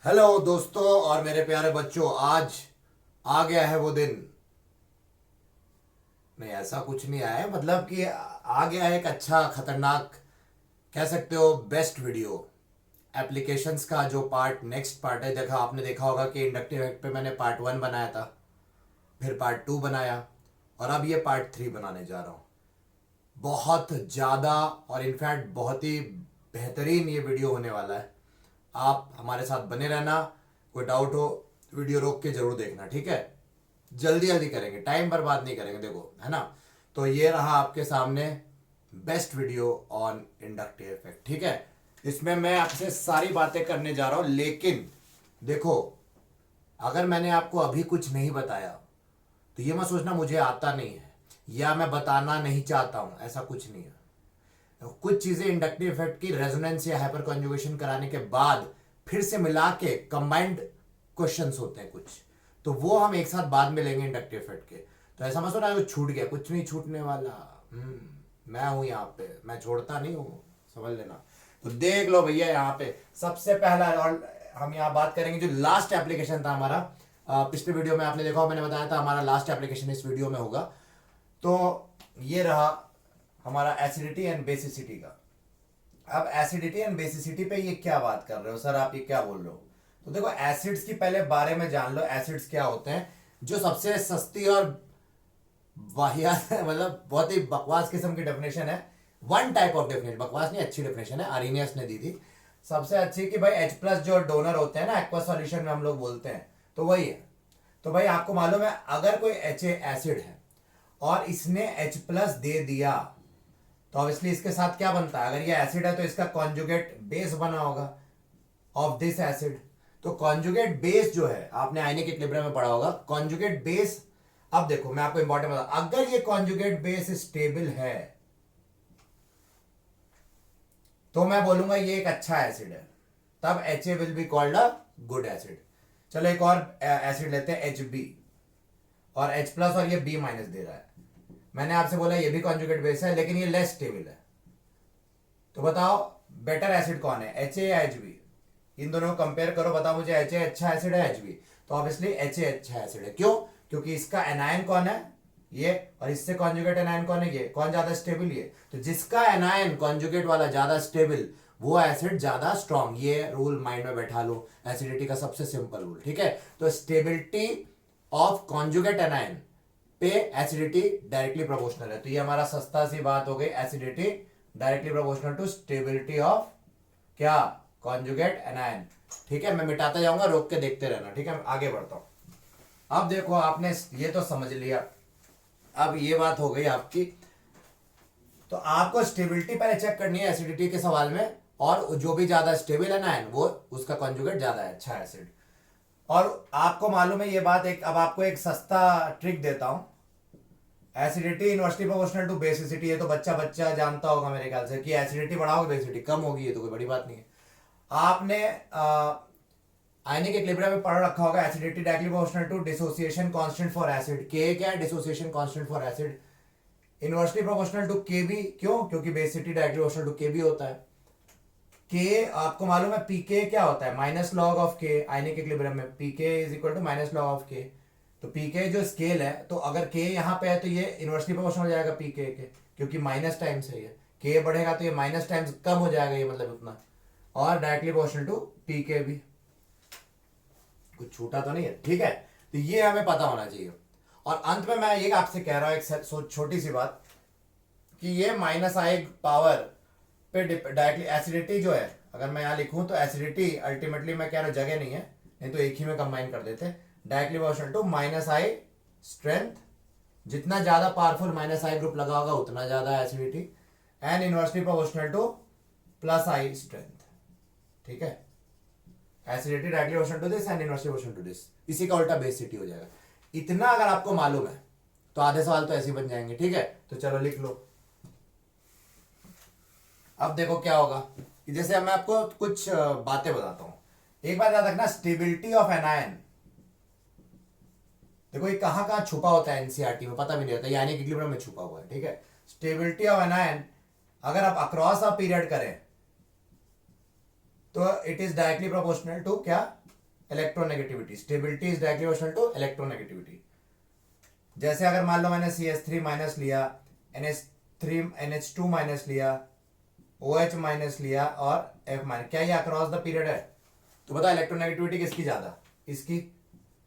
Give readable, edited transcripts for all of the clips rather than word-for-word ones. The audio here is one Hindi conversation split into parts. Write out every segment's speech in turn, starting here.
हेलो दोस्तों और मेरे प्यारे बच्चों, आज आ गया है वो दिन। नहीं, ऐसा कुछ नहीं आया है, मतलब कि आ गया है एक अच्छा खतरनाक, कह सकते हो बेस्ट वीडियो एप्लीकेशंस का। जो पार्ट नेक्स्ट पार्ट है, देखा आपने देखा होगा कि इंडक्टिव एक्ट पे मैंने पार्ट 1 बनाया था, फिर पार्ट 2 बनाया और अब ये पार्ट 3 बनाने जा रहा हूँ। बहुत ज़्यादा और इनफैक्ट बहुत ही बेहतरीन ये वीडियो होने वाला है। आप हमारे साथ बने रहना। कोई डाउट हो वीडियो रोक के जरूर देखना, ठीक है। जल्दी जल्दी करेंगे, टाइम बर्बाद नहीं करेंगे, देखो है ना। तो ये रहा आपके सामने best video on inductive effect, ठीक है। इसमें मैं आपसे सारी बातें करने जा रहा हूं, लेकिन देखो, अगर मैंने आपको अभी कुछ नहीं बताया तो ये मत सोचना मुझे आता नहीं है या मैं बताना नहीं चाहता हूं, ऐसा कुछ नहीं है। कुछ चीजें इंडक्टिव इफेक्ट की रेजोनेंस या हाइपर कॉन्जुगेशन कराने के बाद फिर से मिला के कंबाइंड क्वेश्चंस होते हैं कुछ, तो वो हम एक साथ बाद में लेंगे इंडक्टिव इफेक्ट के। तो ऐसा मत सोचना छूट गया, कुछ नहीं छूटने वाला। मैं हूं यहाँ पे, मैं छोड़ता नहीं हूं, समझ लेना। तो देख लो भैया, यहाँ पे सबसे पहला, और हम यहाँ बात करेंगे जो लास्ट एप्लीकेशन था हमारा। पिछले वीडियो में आपने देखा हो, मैंने बताया था हमारा लास्ट एप्लीकेशन इस वीडियो में होगा। तो ये रहा हमारा एसिडिटी एंड बेसिसिटी का। अब एसिडिटी एंड बेसिसिटी पे ये क्या बात कर रहे हो सर, आप ये क्या बोल रहे हो? तो देखो, एसिड्स की पहले बारे में जान लो। एसिड्स क्या होते हैं? जो सबसे सस्ती और वाहियात मतलब बहुत ही बकवास किस्म की डेफिनेशन है। वन टाइप ऑफ डेफिनेशन, बकवास नहीं, अच्छी डेफिनेशन है, आरिनियस ने दी थी सबसे अच्छी, कि भाई H प्लस जो डोनर होते हैं ना एक्वा सॉल्यूशन में हम लोग बोलते हैं, तो वही है। तो भाई आपको मालूम है, अगर कोई HA एसिड है और इसने H प्लस दे दिया तो ऑब्वियसली इसके साथ क्या बनता है? अगर ये एसिड है तो इसका कॉन्जुगेट बेस बना होगा ऑफ दिस एसिड। तो कॉन्जुगेट बेस जो है, आपने आयनिक इक्विलिब्रियम में पढ़ा होगा कॉन्जुगेट बेस। अब देखो मैं आपको इंपॉर्टेंट बता, अगर ये कॉन्जुगेट बेस स्टेबल है तो मैं बोलूंगा ये एक अच्छा एसिड है, तब HA will be called a good acid. चलो एक और एसिड लेते हैं HB, और H प्लस और ये B माइनस दे रहा है। मैंने आपसे बोला ये भी कॉन्जुगेट बेस है लेकिन ये लेस स्टेबल है। तो बताओ बेटर एसिड कौन है, HA या HB? इन दोनों को कंपेयर करो, बताओ मुझे HA अच्छा एसिड है HB? तो ऑब्वियसली HA अच्छा एसिड है। क्यों? क्योंकि इसका एनायन कौन है? ये। और इससे कॉन्जुगेट एनायन कौन है? ये। कौन ज्यादा स्टेबल? ये। तो जिसका एनायन कॉन्जुगेट वाला ज्यादा स्टेबल, वो एसिड ज्यादा स्ट्रॉन्ग। ये रूल माइंड में बैठा लो, एसिडिटी का सबसे सिंपल रूल, ठीक है। तो स्टेबिलिटी ऑफ कॉन्जुगेट एनायन पे एसिडिटी डायरेक्टली प्रोपोर्शनल है। तो ये हमारा सस्ता सी बात हो गई, acidity directly proportional to stability of क्या? Conjugate anion. ठीक है, मैं मिटाता जाऊंगा, रोक के देखते रहना, ठीक है। आगे बढ़ता हूं। अब देखो, आपने ये तो समझ लिया, अब ये बात हो गई आपकी। तो आपको स्टेबिलिटी पहले चेक करनी है एसिडिटी के सवाल में, और जो भी ज्यादा स्टेबल एनायन वो उसका कॉन्जुगेट ज्यादा है, अच्छा एसिड। और आपको मालूम है ये बात, एक अब आपको एक सस्ता ट्रिक देता हूं। Acidity inversely proportional to basicity, ये तो बच्चा बच्चा जानता होगा मेरे ख्याल से, कि एसिडिटी बढ़ाओगे बेसिसिटी कम होगी, ये तो कोई बड़ी बात नहीं है। आपने आयनिक इक्विलिब्रियम में पढ़ रखा होगा, acidity directly proportional to dissociation constant for acid. K क्या है? Dissociation constant for acid. Inversely proportional to K B, क्यों? क्योंकि basicity directly proportional to K B होता है। के आपको मालूम है पीके क्या होता है? माइनस लॉग ऑफ के। आयनिक इक्विलिब्रियम में pK is equal to minus log of K. तो पीके जो स्केल है, तो अगर के यहाँ पे है तो ये इनवर्सली प्रोपोर्शनल हो जाएगा पीके के, क्योंकि माइनस टाइम्स है ये। के बढ़ेगा तो ये माइनस टाइम्स कम हो जाएगा, ये मतलब उतना। और डायरेक्टली प्रोपोर्शनल टू पीके भी। कुछ छूटा तो नहीं है, ठीक है। तो ये हमें पता होना चाहिए। और अंत में मैं ये आपसे कह रहा हूं एक छोटी सी बात, कि ये माइनस आई पावर पे डायरेक्टली एसिडिटी जो है, अगर मैं यहां लिखूं तो एसिडिटी अल्टीमेटली, मैं कह रहा हूं जगह नहीं है, नहीं तो एक ही में कंबाइन कर देते। Directly proportional to minus I strength. जितना ज्यादा पावरफुल माइनस आई ग्रुप लगा होगा उतना ज्यादा acidity. And inversely proportional to plus I strength, ठीक है। Acidity directly proportional to this and inversely proportional to this, इसी का उल्टा बेसिसिटी हो जाएगा। इतना अगर आपको मालूम है तो आधे सवाल तो ऐसे ही बन जाएंगे, ठीक है। तो चलो लिख लो। अब देखो क्या होगा, कि जैसे मैं आपको कुछ बातें बताता हूं। एक बात याद रखना, स्टेबिलिटी ऑफ एनायन, देखो ये कहां कहां छुपा होता है एनसीईआरटी में, पता भी नहीं होता, यानी कि इक्विलिब्रियम में छुपा हुआ है, ठीक है। स्टेबिलिटी ऑफ एनायन अगर आप अक्रॉस अ पीरियड करें तो it is directly proportional to क्या? Electronegativity, stability is directly proportional to electronegativity. जैसे अगर मान लो मैंने CH3 माइनस लिया, NH2 माइनस लिया, OH माइनस लिया और F माइनस, क्या ये अक्रॉस द पीरियड है? तो बता इलेक्ट्रोनेगेटिविटी किसकी ज्यादा? इसकी।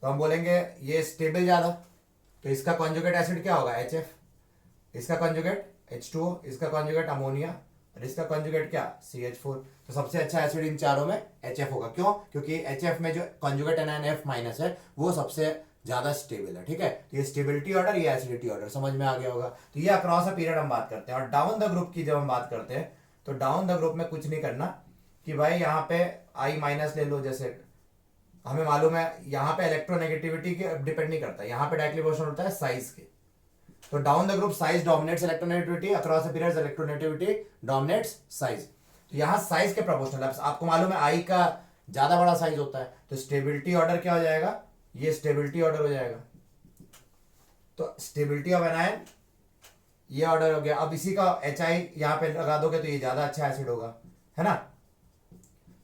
तो हम बोलेंगे ये स्टेबल ज्यादा, तो इसका कॉन्जुगेट एसिड क्या होगा? HF, इसका कॉन्जुगेट H2O, इसका कॉन्जुगेट अमोनिया और इसका कॉन्जुगेट क्या? CH4। तो सबसे अच्छा एसिड इन चारों में HF होगा। क्यों? क्योंकि HF में जो कॉन्जुगेट एनायन F माइनस है वो सबसे ज्यादा स्टेबल है। ठीक है, तो ये स्टेबिलिटी ऑर्डर, ये एसिडिटी ऑर्डर समझ में आ गया होगा। तो ये अक्रॉस अ पीरियड हम बात करते हैं। और डाउन द ग्रुप की जब हम बात करते हैं तो डाउन द ग्रुप में कुछ नहीं करना कि भाई यहाँ पे I माइनस ले लो, जैसे हमें मालूम है यहाँ पे इलेक्ट्रोनेगेटिविटी के डिपेंड नहीं करता, यहाँ पे डायरेक्टली प्रोपोर्शनल होता है साइज के। तो down the group size dominates electronegativity, across the periods electronegativity dominates size. तो यहाँ साइज के प्रोपोर्शनल है। आपको मालूम है I का ज्यादा बड़ा साइज होता है, तो स्टेबिलिटी ऑर्डर क्या हो जाएगा? ये स्टेबिलिटी ऑर्डर हो जाएगा। तो स्टेबिलिटी ऑफ एनायन ये ऑर्डर हो गया। अब इसी का HI यहाँ पे लगा दोगे तो ये ज्यादा अच्छा एसिड होगा, है ना?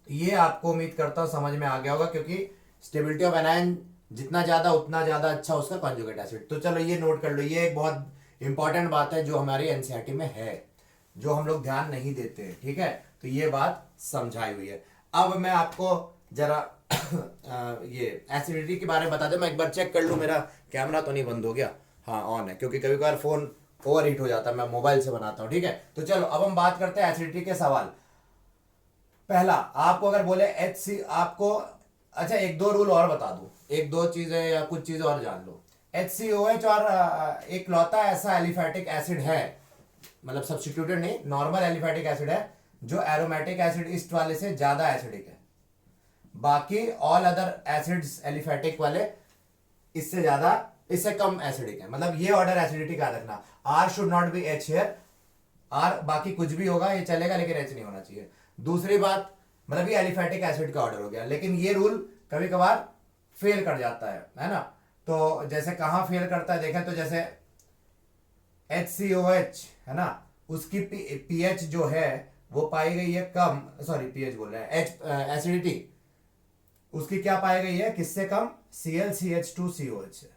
तो ये आपको उम्मीद करता हूं समझ में आ गया होगा, क्योंकि स्टेबिलिटी ऑफ एनायन जितना ज्यादा उतना ज्यादा अच्छा उसका कॉन्जुगेट एसिड। तो चलो ये नोट कर लो, ये एक बहुत इंपॉर्टेंट बात है जो हमारी एनसीईआरटी में है, जो हम लोग ध्यान नहीं देते हैं। ठीक है, तो ये बात समझाई हुई है। अब मैं आपको जरा ये एसिडिटी के बारे में बता दे। मैं एक बार चेक कर लूं मेरा कैमरा तो नहीं बंद हो गया। हाँ ऑन है, क्योंकि कभी कभार फोन ओवर हीट हो जाता है, मैं मोबाइल से बनाता हूँ। ठीक है, तो चलो अब हम बात करते हैं एसिडिटी के सवाल। पहला, आपको अगर बोले HC, आपको अच्छा एक दो रूल और बता दूं, एक दो चीजें या कुछ चीजें और जान लो। HCOH और एक लौता ऐसा एलिफैटिक एसिड है, मतलब सब्स्टिट्यूटेड नहीं, नॉर्मल एलिफैटिक एसिड है जो एरोमेटिक एसिड ईस्ट वाले से ज्यादा एसिडिक है। बाकी ऑल अदर एसिड्स एलिफैटिक वाले इससे ज्यादा, इससे कम एसिडिक है। मतलब ये ऑर्डर एसिडिटी का रखना, R should not be H here. R बाकी कुछ भी होगा ये चलेगा, लेकिन H नहीं होना चाहिए। दूसरी बात, मतलब ये एलिफैटिक एसिड का ऑर्डर हो गया, लेकिन ये रूल कभी कभार फेल कर जाता है ना? तो जैसे कहां फेल करता है देखें तो, जैसे HCOH है ना, उसकी पीएच जो है वो पाई गई है कम, सॉरी पीएच बोल रहे हैं, एसिडिटी उसकी क्या पाई गई है, किससे कम? ClCH2COH से।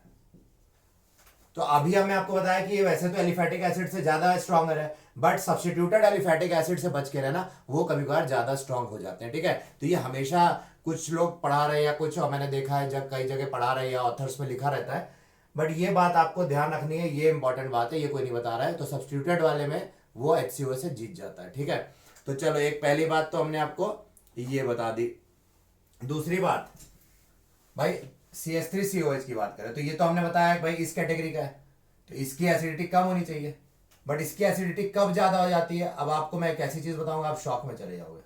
तो अभी हमने आपको बताया कि ये वैसे तो एलिफैटिक एसिड से ज्यादा स्ट्रॉन्गर है, बट सब्स्टिट्यूटेड एलिफैटिक एसिड से बच के रहना, वो कभी कभार ज्यादा स्ट्रॉन्ग हो जाते हैं। ठीक है, तो ये हमेशा कुछ लोग पढ़ा रहे हैं या कुछ मैंने देखा है जब कई जगह पढ़ा रहे हैं या ऑथर्स में लिखा रहता है, बट ये बात आपको ध्यान रखनी है, ये इंपॉर्टेंट बात है, ये कोई नहीं बता रहा है। तो सब्स्टिट्यूटेड वाले में वो HCO से जीत जाता है। ठीक है, तो चलो एक पहली बात तो हमने आपको ये बता दी। दूसरी बात भाई, CH3COH की बात करें तो ये तो हमने बताया भाई इस कैटेगरी का है, तो इसकी एसिडिटी कम होनी चाहिए, बट इसकी एसिडिटी कब ज्यादा हो जाती है? अब आपको मैं एक ऐसी चीज बताऊंगा, आप शॉक में चले जाओगे।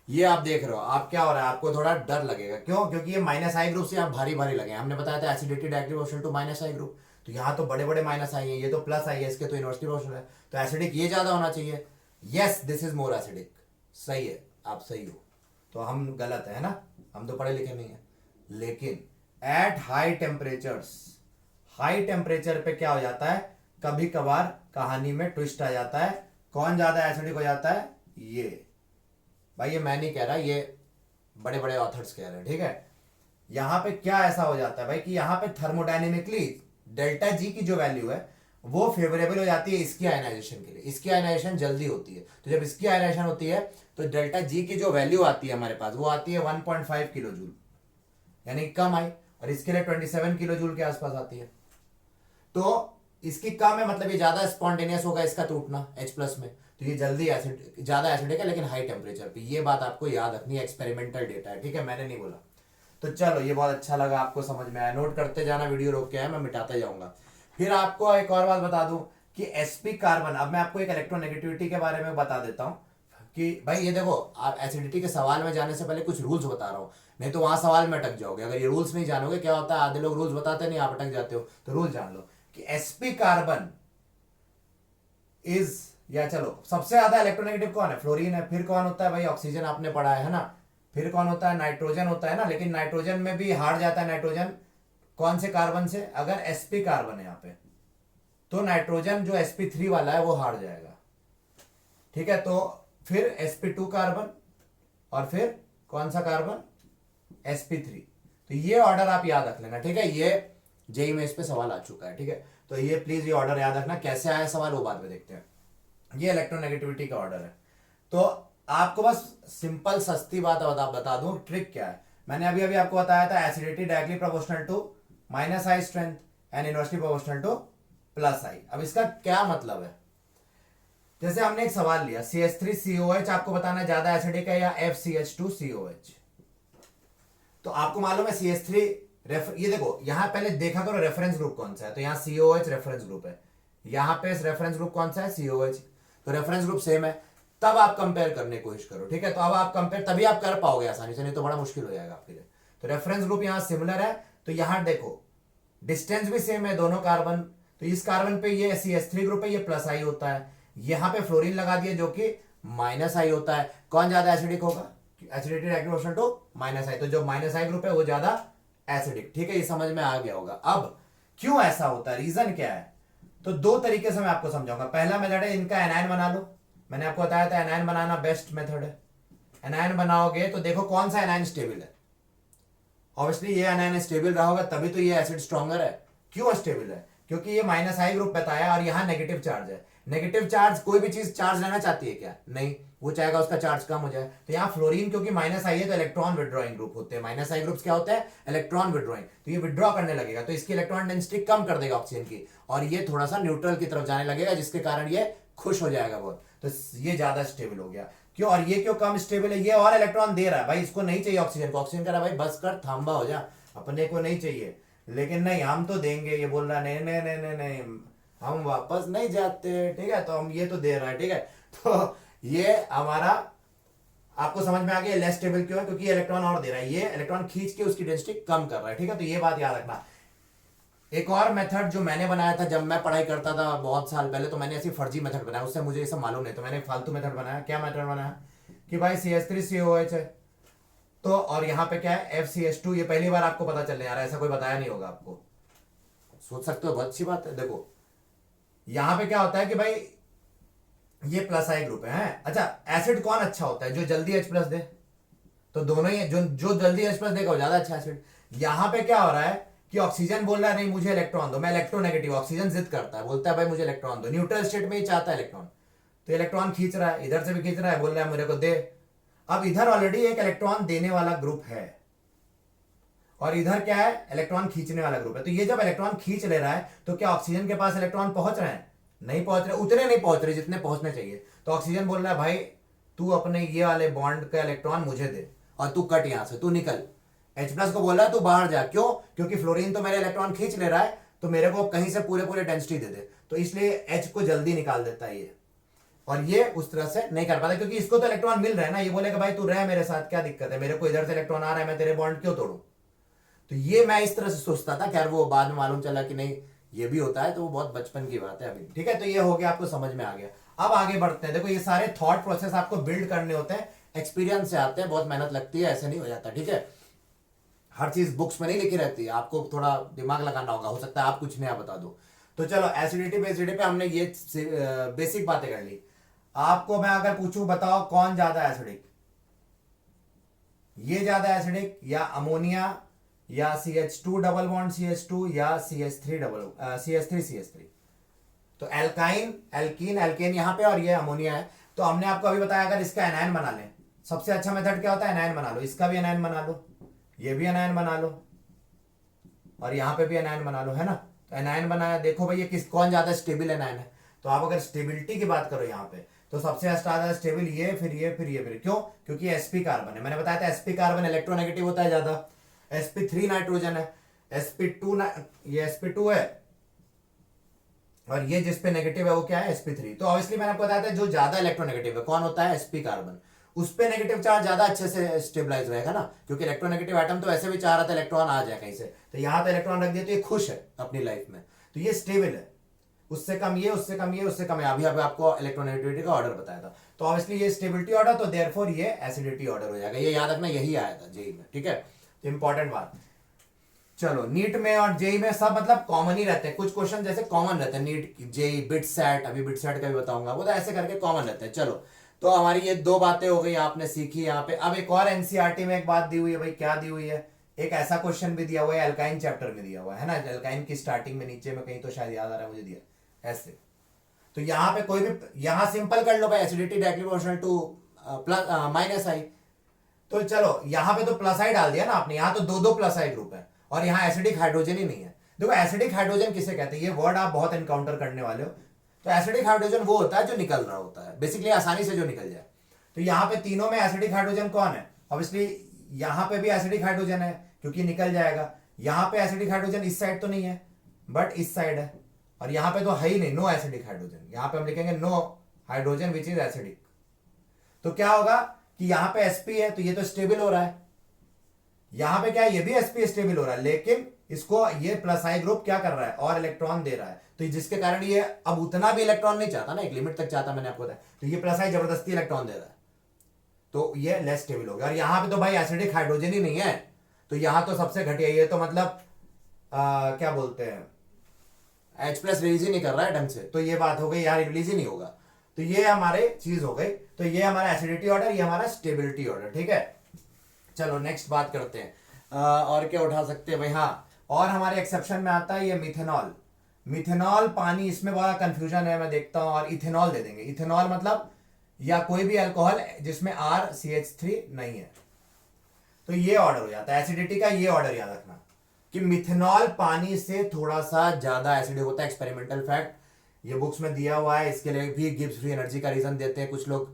ये आप देख रहे हो, आप क्या हो रहा है, आपको थोड़ा डर लगेगा। क्यों? क्योंकि ये -I ग्रुप से आप भारी भारी लगे। हमने बताया था acidity directly proportional to -I group, तो यहाँ तो बड़े बड़े -I है, ये तो +I है, इसके तो इनवर्सली प्रोपोर्शनल है, तो एसिडिक ये ज्यादा होना चाहिए। Yes, this is more acidic. सही है, आप सही हो, तो हम गलत है ना, हम तो पढ़े लिखे नहीं है। लेकिन at high temperatures, high temperature पे क्या हो जाता है, कभी कभार कहानी में ट्विस्ट आ जाता है। कौन ज्यादा एसिडिक हो जाता है? ये भाई, ये मैं नहीं कह रहा, ये बड़े बड़े ऑथर्स कह रहे हैं। ठीक है, यहां पे क्या ऐसा हो जाता है भाई कि यहां पे थर्मोडायनेमिकली डेल्टा जी की जो वैल्यू है वो फेवरेबल हो जाती है इसकी आयनाइजेशन के लिए। इसकी आयनाइजेशन जल्दी होती है, तो जब इसकी आयनाइजेशन होती है तो डेल्टा जी की जो वैल्यू आती है हमारे पास, वो आती है 1.5 किलो जूल, यानी कम आई, और इसके लिए 27 किलो जूल के आसपास आती है। तो इसकी कम है, मतलब ये ज्यादा स्पॉन्टेनियस होगा इसका टूटना H+ में, तो ये जल्दी एसिड, ज्यादा एसिडिक है, लेकिन हाई टेम्परेचर पे। ये बात आपको याद रखनी है, एक्सपेरिमेंटल डेटा है। ठीक है, मैंने नहीं बोला। तो चलो, ये बहुत अच्छा लगा, आपको समझ में आया। नोट करते जाना, वीडियो रोक के आया, मैं मिटाता जाऊंगा। फिर आपको एक और बात बता दूं कि sp कार्बन, अब मैं आपको एक इलेक्ट्रोनेगेटिविटी के बारे में बता देता हूं कि भाई ये देखो, आप एसिडिटी के सवाल में जाने से पहले कुछ रूल्स बता रहा हूं, नहीं तो वहां सवाल में अटक जाओगे। अगर ये रूल्स नहीं जानोगे, क्या होता है आधे लोग रूल्स बताते नहीं, आप अटक जाते हो। तो रूल जान लो कि sp कार्बन इज, या चलो सबसे ज्यादा इलेक्ट्रोनेगेटिव कौन है? फ्लोरीन है। फिर कौन होता है भाई? ऑक्सीजन, आपने पढ़ा है ना। फिर कौन होता है? नाइट्रोजन होता है ना, लेकिन नाइट्रोजन में भी हार जाता है नाइट्रोजन कौन से कार्बन से? अगर sp कार्बन है यहाँ पे, तो नाइट्रोजन जो sp3 वाला है वो हार जाएगा। ठीक है, तो फिर sp2 कार्बन और फिर कौन सा कार्बन, sp3। तो ये ऑर्डर आप याद रख लेना, ठीक है। ये जेई में इस पे सवाल आ चुका है, ठीक है। तो ये प्लीज ये ऑर्डर याद रखना, कैसे आया सवाल वो बाद में देखते हैं। ये इलेक्ट्रोनेगेटिविटी का ऑर्डर है। तो आपको बस सिंपल सस्ती बात बता दूं, ट्रिक क्या है। मैंने अभी अभी आपको बताया था acidity directly proportional to minus I strength and inversely proportional to plus I. अब इसका क्या मतलब है, जैसे हमने एक सवाल लिया CH3COH, आपको बताना है ज्यादा एसिडिक है या FCH2COH। तो आपको मालूम है CH3 ये देखो यहां पहले देखा करो रेफरेंस ग्रुप कौन सा है। तो यहाँ COH रेफरेंस ग्रुप है, यहाँ पे रेफरेंस ग्रुप कौन सा है, COH। तो रेफरेंस ग्रुप सेम है, तब आप कंपेयर करने की कोशिश करो, ठीक है। तो अब आप कंपेयर तभी आप कर पाओगे आसानी से, नहीं तो बड़ा मुश्किल हो जाएगा आपके लिए। तो रेफरेंस ग्रुप यहाँ सिमिलर है, तो यहां देखो डिस्टेंस भी सेम है दोनों कार्बन। तो इस कार्बन पे ये CH3 ग्रुप है, ये प्लस आई होता है। यहां पे फ्लोरीन लगा दिया जो कि माइनस आई होता है। कौन ज्यादा एसिडिक होगा, acidity directly to minus I, तो जो माइनस आई ग्रुप है वो ज्यादा एसिडिक, ठीक है। ये समझ में आ गया होगा। अब क्यों ऐसा होता है, रीजन क्या है, तो दो तरीके से मैं आपको समझाऊंगा। पहला मेथड है इनका एनायन बना लो, मैंने आपको बताया था एनायन बनाना बेस्ट मेथड है। एनायन बनाओगे तो देखो कौन सा एनायन स्टेबल है, ऑब्वियसली ये एनायन स्टेबल रहा होगा, तभी तो ये एसिड स्ट्रॉन्गर है। क्यों स्टेबल है, क्योंकि ये माइनस आई ग्रुप बताया और यहां नेगेटिव चार्ज है। नेगेटिव चार्ज, कोई भी चीज चार्ज लेना चाहती है क्या, नहीं, वो चाहेगा उसका चार्ज कम हो जाए। तो यहाँ फ्लोरीन क्योंकि माइनस आई है तो इलेक्ट्रॉन विड्रॉइंग ग्रुप होते हैं। माइनस आई ग्रुप्स क्या होते हैं, इलेक्ट्रॉन विड्रॉइंग। तो ये विड्रॉ करने लगेगा, तो इसकी इलेक्ट्रॉन डेंसिटी कम कर देगा ऑक्सीजन की, और ये थोड़ा सा न्यूट्रल की तरफ जाने लगेगा, जिसके कारण ये खुश हो जाएगा बहुत। तो ये ज्यादा स्टेबल हो गया। क्यों, और ये क्यों कम स्टेबल है, ये और इलेक्ट्रॉन दे रहा है भाई, इसको नहीं चाहिए ऑक्सीजन को। ऑक्सीजन कह रहा है भाई बस कर, थांबा हो जा, अपने को नहीं चाहिए। लेकिन नहीं, हम तो देंगे, ये बोल रहा नहीं नहीं नहीं नहीं नहीं, हम वापस नहीं जाते, ठीक है। तो हम ये तो दे रहा है, ठीक है। तो ये हमारा आपको समझ में आ गया लेस स्टेबल क्यों है, क्योंकि इलेक्ट्रॉन और दे रहा है, ये इलेक्ट्रॉन खींच के उसकी डेंसिटी कम कर रहा है, ठीक है। तो ये बात याद रखना। एक और मेथड जो मैंने बनाया था जब मैं पढ़ाई करता था बहुत साल पहले, तो मैंने ऐसी फर्जी मेथड बनाया, उससे मुझे ये सब मालूम नहीं, तो मैंने फालतू मेथड बनाया। क्या मेथड बनाया कि भाई CH3COH है, तो और यहाँ पे क्या है FCH2। ये पहली बार आपको पता चल रहा है, ऐसा कोई बताया नहीं होगा आपको, सोच सकते हो बहुत अच्छी बात है। देखो यहां पे क्या होता है कि भाई ये प्लस आई ग्रुप है। अच्छा, एसिड कौन अच्छा होता है, जो जल्दी H प्लस दे। तो दोनों ही जो जल्दी H प्लस देगा वो ज्यादा अच्छा एसिड। यहां पे क्या हो रहा है कि ऑक्सीजन बोल रहा है नहीं मुझे इलेक्ट्रॉन दो, मैं इलेक्ट्रोनेगेटिव। ऑक्सीजन जिद करता है, बोलता है भाई मुझे इलेक्ट्रॉन दो, न्यूट्रल स्टेट में ही चाहता है इलेक्ट्रॉन। तो इलेक्ट्रॉन खींच रहा है, इधर से भी खींच रहा है, बोल रहा है मेरे को दे। अब इधर ऑलरेडी एक इलेक्ट्रॉन देने वाला ग्रुप है और इधर क्या है, इलेक्ट्रॉन खींचने वाला ग्रुप है। तो ये जब इलेक्ट्रॉन खींच ले रहा है तो क्या ऑक्सीजन के पास इलेक्ट्रॉन पहुंच रहे हैं, नहीं पहुंच रहे, उतने नहीं पहुंच रहे जितने पहुंचने चाहिए। तो ऑक्सीजन बोल रहा है भाई तू अपने ये वाले बॉन्ड का इलेक्ट्रॉन मुझे दे, और तू कट यहां से, तू निकल। H प्लस को बोल रहा है तू बाहर जा, क्यों, क्योंकि फ्लोरीन तो मेरे इलेक्ट्रॉन खींच ले रहा है, तो मेरे को कहीं से पूरे पूरे डेंसिटी दे दे। तो इसलिए H को जल्दी निकाल देता है ये, और ये उस तरह से नहीं कर पाता, क्योंकि इसको तो इलेक्ट्रॉन मिल रहा है ना। ये बोलेगा भाई तू रह मेरे साथ, क्या दिक्कत है, मेरे को इधर से इलेक्ट्रॉन आ रहा है, मैं तेरे बॉन्ड क्यों तोड़ू। तो ये मैं इस तरह से सोचता था, खैर वो बाद में मालूम चला कि नहीं ये भी होता है, तो वो बहुत बचपन की बात है अभी, ठीक है। तो ये हो गया, आपको समझ में आ गया। अब आगे बढ़ते हैं। देखो ये सारे थॉट प्रोसेस आपको बिल्ड करने होते हैं, एक्सपीरियंस से आते हैं, बहुत मेहनत लगती है, ऐसे नहीं हो जाता, ठीक है। हर चीज बुक्स में नहीं लिखी रहती है, आपको थोड़ा दिमाग लगाना होगा, हो सकता है आप कुछ नया बता दो। तो चलो एसिडिटी बेसिडिटी पे हमने ये बेसिक बातें कर ली। आपको मैं अगर पूछूं बताओ कौन ज्यादा एसिडिक, ये ज्यादा एसिडिक या अमोनिया या CH2 डबल बॉन्ड CH2 या CH3 तो एल्काइन एल्कीन एल्केन यहां पे और ये अमोनिया है। तो हमने आपको अभी बताया अगर इसका एनायन बना लें, सबसे अच्छा मेथड क्या होता है, एनायन बना लो। इसका भी एनायन बना लो, ये भी एनायन बना लो, और यहां पे भी एनायन बना लो, है ना। तो एनायन बनाया, देखो भाई ये कौन ज्यादा स्टेबल एनायन है। तो आप अगर स्टेबिलिटी की बात करो यहाँ पे, तो सबसे ज्यादा स्टेबल ये, फिर ये, फिर ये, फिर क्यों, क्योंकि sp कार्बन है। मैंने बताया था sp कार्बन इलेक्ट्रोनेगेटिव होता है ज्यादा। sp3 नाइट्रोजन है, sp2 ये sp2 है, और ये जिसपे नेगेटिव है वो क्या है, sp3। तो ऑब्वियसली मैंने आपको बताया था जो ज्यादा इलेक्ट्रोनेगेटिव है कौन होता है, sp कार्बन। उस पे नेगेटिव चार्ज ज्यादा अच्छे से स्टेबलाइज रहेगा ना, क्योंकि इलेक्ट्रोनेगेटिव एटम तो ऐसे भी चाह रहा था इलेक्ट्रॉन आ जाए कहीं से, तो यहां पे इलेक्ट्रॉन रख दिया तो ये खुश है अपनी लाइफ में, तो ये स्टेबल है। उससे कम ये, उससे कम ये, उससे कम है। अभी आपको इलेक्ट्रोनेगेटिविटी का ऑर्डर बताया था, तो ऑब्वियसली ये स्टेबिलिटी ऑर्डर, तो देयरफॉर ये एसिडिटी ऑर्डर हो जाएगा। ये याद रखना, यही आया था जेई में, ठीक है। तो इंपॉर्टेंट बात। चलो नीट में और जेई में सब मतलब कॉमन ही रहते हैं, कुछ क्वेश्चन जैसे कॉमन रहते हैं, नीट जेई बिट सेट, अभी बिट सेट का भी बताऊंगा, वो तो ऐसे करके कॉमन रहते हैं। चलो तो हमारी ये दो बातें हो गई आपने सीखी यहाँ पे। अब एक और एनसीईआरटी में एक बात दी हुई है भाई, क्या दी हुई है, एक ऐसा क्वेश्चन भी दिया हुआ है, एल्काइन चैप्टर में दिया हुआ है ना, एल्काइन की स्टार्टिंग में नीचे में कहीं तो शायद याद आ रहा है मुझे दिया ऐसे। तो यहाँ पे कोई भी, यहाँ सिंपल कर लो भाई, acidity directly proportional to plus minus I. तो चलो यहाँ पे तो प्लस आई डाल दिया ना आपने, यहाँ तो दो दो प्लस आई ग्रुप है और यहाँ एसिडिक हाइड्रोजन ही नहीं है। देखो एसिडिक हाइड्रोजन किसे कहते हैं, ये वर्ड आप बहुत एनकाउंटर करने वाले हो। तो एसिडिक हाइड्रोजन वो होता है जो निकल रहा होता है, बेसिकली आसानी से जो निकल जाए। तो यहाँ पे तीनों में एसिडिक हाइड्रोजन कौन है, ऑब्वियसली यहाँ पे भी एसिडिक हाइड्रोजन है क्योंकि निकल जाएगा। यहाँ पे एसिडिक हाइड्रोजन इस साइड तो नहीं है बट इस साइड है, और यहाँ पे तो है ही नहीं, नो एसिडिक हाइड्रोजन। यहाँ पे हम लिखेंगे no hydrogen which is acidic. तो क्या होगा कि यहाँ पे sp है तो ये तो स्टेबल हो रहा है, यहाँ पे क्या है, ये भी sp स्टेबल हो रहा है, लेकिन इसको ये प्लस आई ग्रुप क्या कर रहा है, और इलेक्ट्रॉन दे रहा है। तो जिसके कारण ये अब उतना भी इलेक्ट्रॉन नहीं चाहता ना, एक लिमिट तक चाहता, मैंने आपको बताया। तो ये प्लस आई जबरदस्ती इलेक्ट्रॉन दे रहा है, तो ये लेस स्टेबल हो गया। और यहाँ पे तो भाई एसिडिक हाइड्रोजन ही नहीं है, तो यहाँ तो सबसे घटिया, ये तो मतलब क्या बोलते हैं, H प्लस रिलीज ही नहीं कर रहा है ढंग से, तो ये बात हो गई यार, रिलीज ही नहीं होगा। तो ये हमारे चीज हो गई। तो ये हमारा एसिडिटी ऑर्डर, ये हमारा स्टेबिलिटी ऑर्डर, ठीक है। चलो नेक्स्ट बात करते हैं। और क्या उठा सकते हैं भाई, हाँ, और हमारे एक्सेप्शन में आता है ये मिथेनॉल। मिथेनॉल पानी, इसमें बड़ा कंफ्यूजन है, मैं देखता हूं। और इथेनॉल दे देंगे, इथेनॉल मतलब या कोई भी अल्कोहल जिसमें RCH3 नहीं है। तो ये ऑर्डर हो जाता है एसिडिटी का। ये ऑर्डर याद रखना कि मिथेनॉल पानी से थोड़ा सा ज्यादा एसिडिक होता है, एक्सपेरिमेंटल फैक्ट, ये बुक्स में दिया हुआ है। इसके लिए भी गिब्स फ्री एनर्जी का रीजन देते हैं कुछ लोग,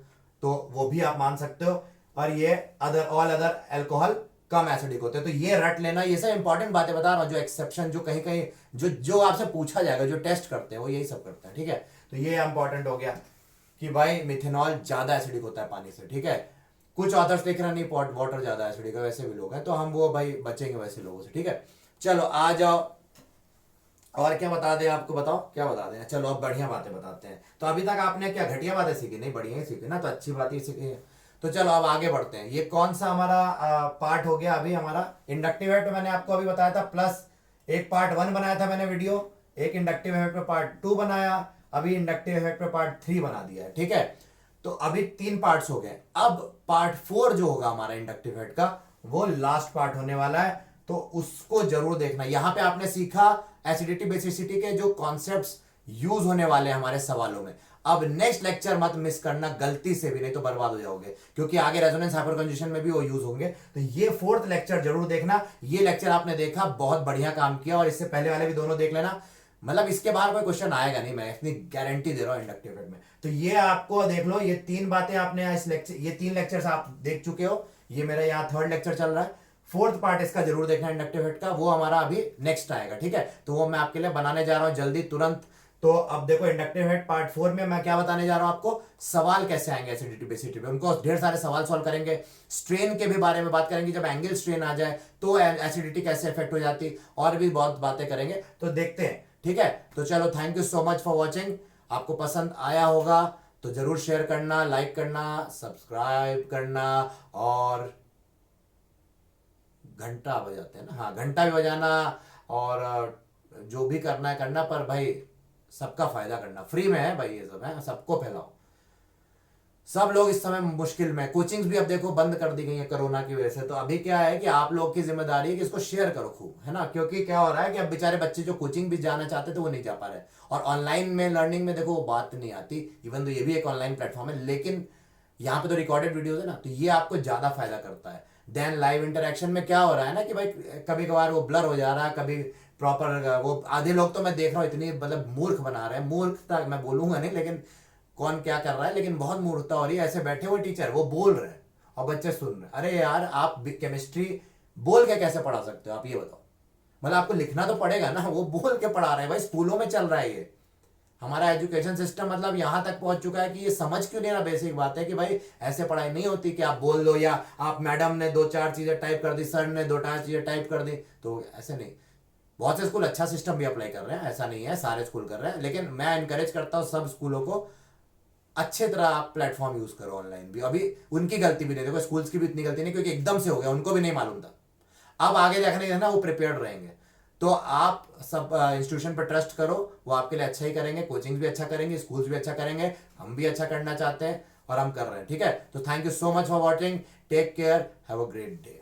तो वो भी आप मान सकते हो। और ये ऑल अदर अल्कोहल कम एसिडिक होते हैं। तो ये रट लेना, ये सब इंपॉर्टेंट बातें बता रहा हूं, जो एक्सेप्शन, जो कहीं कहीं जो आपसे पूछा जाएगा, जो टेस्ट करते हैं वो यही सब करते हैं, ठीक है। तो ये इंपॉर्टेंट हो गया कि भाई मिथेनॉल ज्यादा एसिडिक होता है पानी से, ठीक है। कुछ ऑथर्स देख रहा नहीं वाटर ज्यादा एसिडिक है, वैसे भी लोग हैं, तो हम वो भाई बचेंगे वैसे लोगों से, ठीक है। चलो आ जाओ, और क्या बता दें आपको, बताओ क्या बता दें। चलो अब बढ़िया बातें बताते हैं। तो अभी तक आपने क्या घटिया बातें सीखी, नहीं बढ़िया ही सीखी ना, तो अच्छी बात ही सीखी है। तो चलो अब आगे बढ़ते हैं। ये कौन सा हमारा पार्ट हो गया अभी, हमारा इंडक्टिव इफेक्ट। मैंने आपको अभी बताया था प्लस, एक पार्ट 1 बनाया था मैंने वीडियो, एक इंडक्टिव इफेक्ट पे पार्ट 2 बनाया, अभी इंडक्टिव इफेक्ट पे पार्ट 3 बना दिया है, ठीक है। तो अभी 3 पार्ट्स हो गए। अब पार्ट 4 जो होगा हमारा इंडक्टिव इफेक्ट का, वो लास्ट पार्ट होने वाला है, तो उसको जरूर देखना। यहां पे आपने सीखा एसिडिटी बेसिसिटी के जो कॉन्सेप्ट्स यूज होने वाले हैं हमारे सवालों में। अब नेक्स्ट लेक्चर मत मिस करना गलती से भी, नहीं तो बर्बाद हो जाओगे, क्योंकि आगे रेजोनेंस हाइपरकंजूशन में भी वो यूज होंगे। तो ये 4th लेक्चर जरूर देखना। ये लेक्चर आपने देखा, बहुत बढ़िया काम किया, और इससे पहले वाले भी दोनों देख लेना। मतलब इसके बाहर कोई क्वेश्चन आएगा नहीं, मैं इतनी गारंटी दे रहा हूं इंडक्टिव इफेक्ट में। तो ये आपको देख लो, ये 3 बातें आपने इस लेक्चर, ये 3 लेक्चर्स आप देख चुके हो। ये मेरा यहाँ 3rd लेक्चर चल रहा है। 4th पार्ट इसका जरूर देखना इंडक्टिव इफेक्ट का, वो हमारा अभी नेक्स्ट आएगा, ठीक है। तो वो मैं आपके लिए बनाने जा रहा हूं जल्दी, तुरंत। तो अब देखो इंडक्टिव इफेक्ट पार्ट 4 में मैं क्या बताने जा रहा हूं आपको, सवाल कैसे आएंगे एसिडिटी बेसिडिटी पे, उनको ढेर सारे सवाल सॉल्व करेंगे। स्ट्रेन के भी बारे में बात करेंगे, जब एंगल स्ट्रेन आ जाए तो एसिडिटी कैसे इफेक्ट हो जाती, और भी बहुत बातें करेंगे। तो देखते हैं, ठीक है। तो चलो, thank you so much for watching. आपको पसंद आया होगा तो जरूर शेयर करना, लाइक करना, सब्सक्राइब करना, और घंटा बजाते हैं ना, हाँ घंटा भी बजाना, और जो भी करना है करना, पर भाई सबका फायदा करना, फ्री में है भाई ये सब है, सबको फैलाओ। सब लोग इस समय मुश्किल में, कोचिंग्स भी अब देखो बंद कर दी गई है कोरोना की वजह से। तो अभी क्या है कि आप लोग की जिम्मेदारी है कि इसको शेयर करो खूब, है ना। क्योंकि क्या हो रहा है कि अब बेचारे बच्चे जो कोचिंग भी जाना चाहते थे वो नहीं जा पा रहे, और ऑनलाइन में लर्निंग में देखो वो बात नहीं आती। इवन तो ये भी एक ऑनलाइन प्लेटफॉर्म है, लेकिन यहाँ पे तो रिकॉर्डेड वीडियोस है ना, तो ये आपको ज्यादा फायदा करता है। देन लाइव इंटरेक्शन में क्या हो रहा है ना कि भाई कभी कभार वो ब्लर हो जा रहा है, कभी प्रॉपर वो, आधे लोग तो मैं देख रहा हूँ इतनी मतलब मूर्ख बना रहे हैं, मूर्खता मैं बोलूंगा नहीं, लेकिन कौन क्या कर रहा है, लेकिन बहुत मूर्खता हो रही है। ऐसे बैठे हुए टीचर वो बोल रहे हैं और बच्चे सुन रहे हैं। अरे यार, आप केमिस्ट्री बोल के कैसे पढ़ा सकते हो, आप ये बताओ। मतलब आपको लिखना तो पड़ेगा ना, वो बोल के पढ़ा रहे हैं भाई, स्कूलों में चल रहा है ये। हमारा एजुकेशन सिस्टम मतलब यहां तक पहुंच चुका है कि ये समझ क्यों नहीं रहा बेसिक बात है कि भाई ऐसे पढ़ाई नहीं होती कि आप बोल दो, या आप मैडम ने 2-4 चीजें टाइप कर दी, सर ने 2-4 चीजें टाइप कर दी, तो ऐसे नहीं। बहुत से स्कूल अच्छा सिस्टम भी अप्लाई कर रहे हैं, ऐसा नहीं है सारे स्कूल कर रहे हैं, लेकिन मैं इनकरेज करता हूं सब स्कूलों को अच्छे तरह आप प्लेटफॉर्म यूज करो ऑनलाइन भी। अभी उनकी गलती भी नहीं, देखो स्कूल्स की भी इतनी गलती नहीं, क्योंकि एकदम से हो गया, उनको भी नहीं मालूम था। अब आगे देखने के ना वो प्रिपेयर्ड रहेंगे। तो आप सब इंस्टीट्यूशन पर ट्रस्ट करो, वो आपके लिए अच्छा ही करेंगे, कोचिंग भी अच्छा करेंगे, स्कूल्स भी अच्छा करेंगे, हम भी अच्छा करना चाहते हैं। और हम कर रहे हैं, ठीक है। तो thank you so much for watching, take care, have a great day.